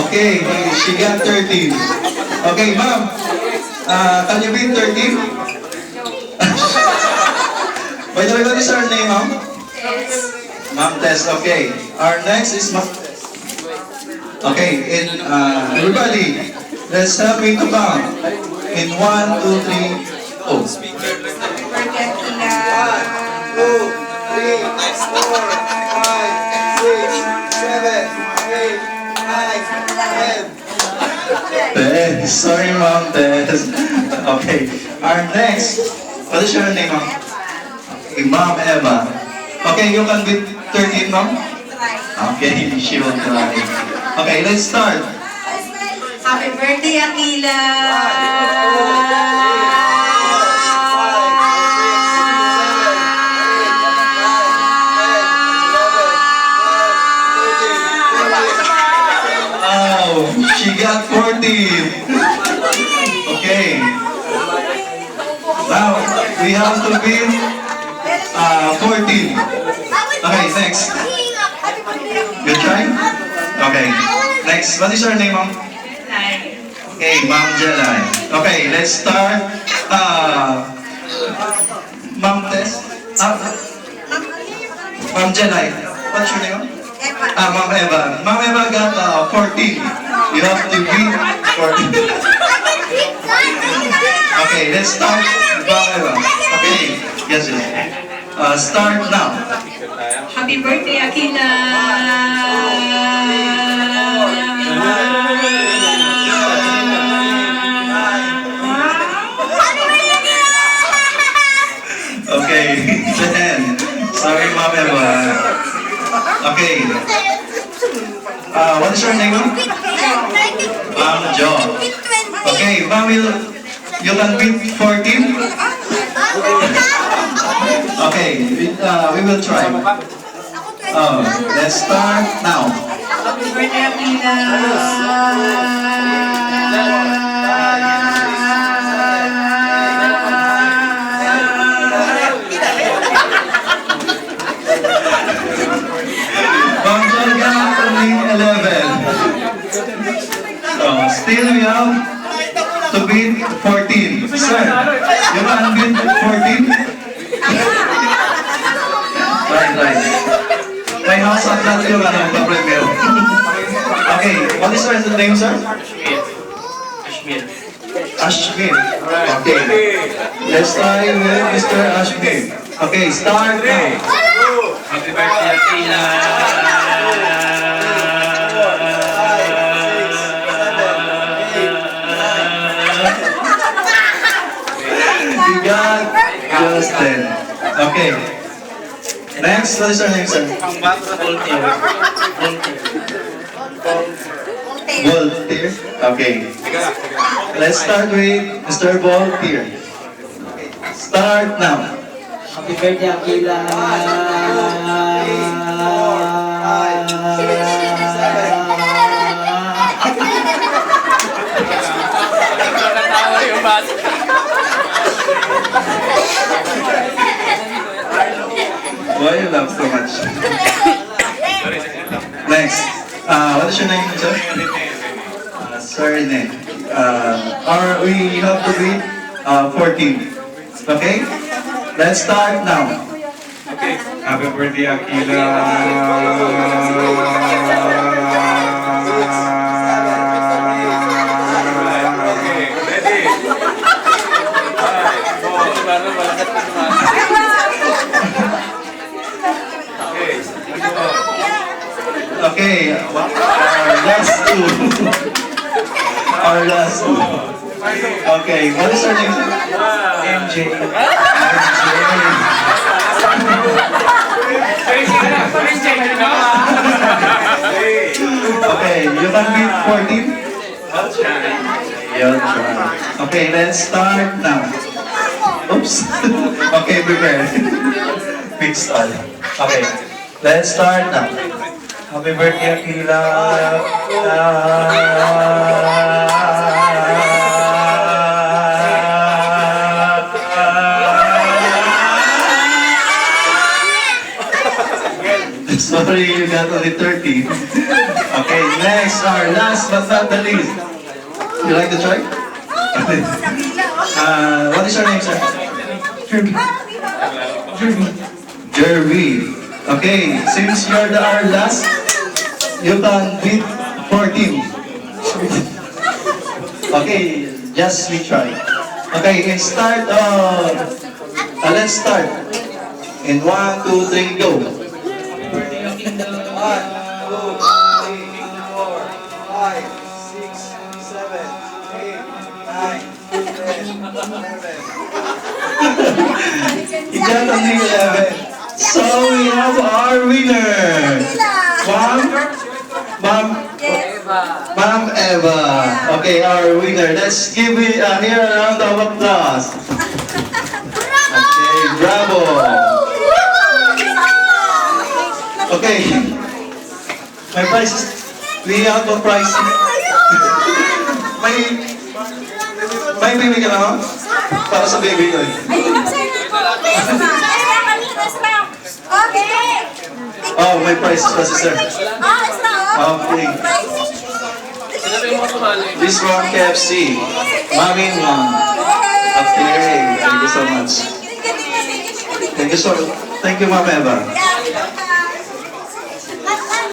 Okay, she got 13. Okay, ma'am. Can you beat 13? By the way, what is her name, ma'am? Ma'am Tess. Okay. Our next is Ma'am. Okay, everybody, let's help me to count. In 1, 2, 3, oh. 1, 2, 3, 4, 5, 6, 7, 8, 9, 10. Tess. Sorry, Ma'am Tess. Okay. Our next, what is your name, ma'am? Okay, Ma'am Eva. Okay, you can beat 13, ma'am? Okay, she will try. Okay, let's start. Happy birthday, Akila! Oh, she got 14. Okay. Now, we have to beat 14. Okay, next. Good try? Okay. Next, what is your name, ma'am? Okay, Ma'am Jelay. Okay, let's start. Ma'am Tess? Ma'am Jelay. What's your name, ma'am? Ma'am Eva. Ma'am Eva got 14. You have to beat 14. Okay, let's start. Ma'am Eva. Okay, yes, yes. Start now. Happy birthday, Akila! Okay, 10. Sorry, Ma'am Eva. Okay. What is your name, ma'am? Ma'am Jo. Okay, ma'am, you can beat 14? Okay, we will try. Let's start now. Happy birthday, Akila! Ma'am Jo got only 11. Still we have to beat 14. Sir, you can beat 14? Right. My house at that yung pa-prepare. Okay, what is your name, sir? Ashmir. Ashmir. Okay. Let's try with Mr. Ashmir. Okay, start now. Happy birthday, Akila! You got just 10. Okay. Next, what is your name, sir? Voltaire. Okay. Let's start with Mr. Voltaire. Start now. Happy birthday, Akila! Why you laugh so much? Next. What is your name, sir? Surname. Or we have to be 14. Okay? Let's start now. Okay. Happy birthday, Akila! Okay, our last two. Okay, what is your name? MJ. Okay, you can beat 14? You'll try. Okay, let's start now. Oops. Okay, prepare. Fix all. Okay, let's start now. Happy birthday, Akila. Sorry, you got only 30. Okay, next, our last but not the least. You like to try? What is your name, sir? Jervy. Okay, since you're our last, you can beat 14. Okay, just we try. Okay, let's start. In 1, 2, 3, go. 1, 2, 3, 4, 5, 6, 7, 8, 9, 10, 11. You got only 11. So we have our winner. Ma'am Eva. Okay, our winner. Let's give it here a round of applause. Okay, bravo. Okay. My price is, we have a price. May baby ka na? Para sa baby ko. Oh, may price pa si sir. Okay. This one KFC. Mami one. Okay. Thank you so much. Thank you, Ma'am Eva.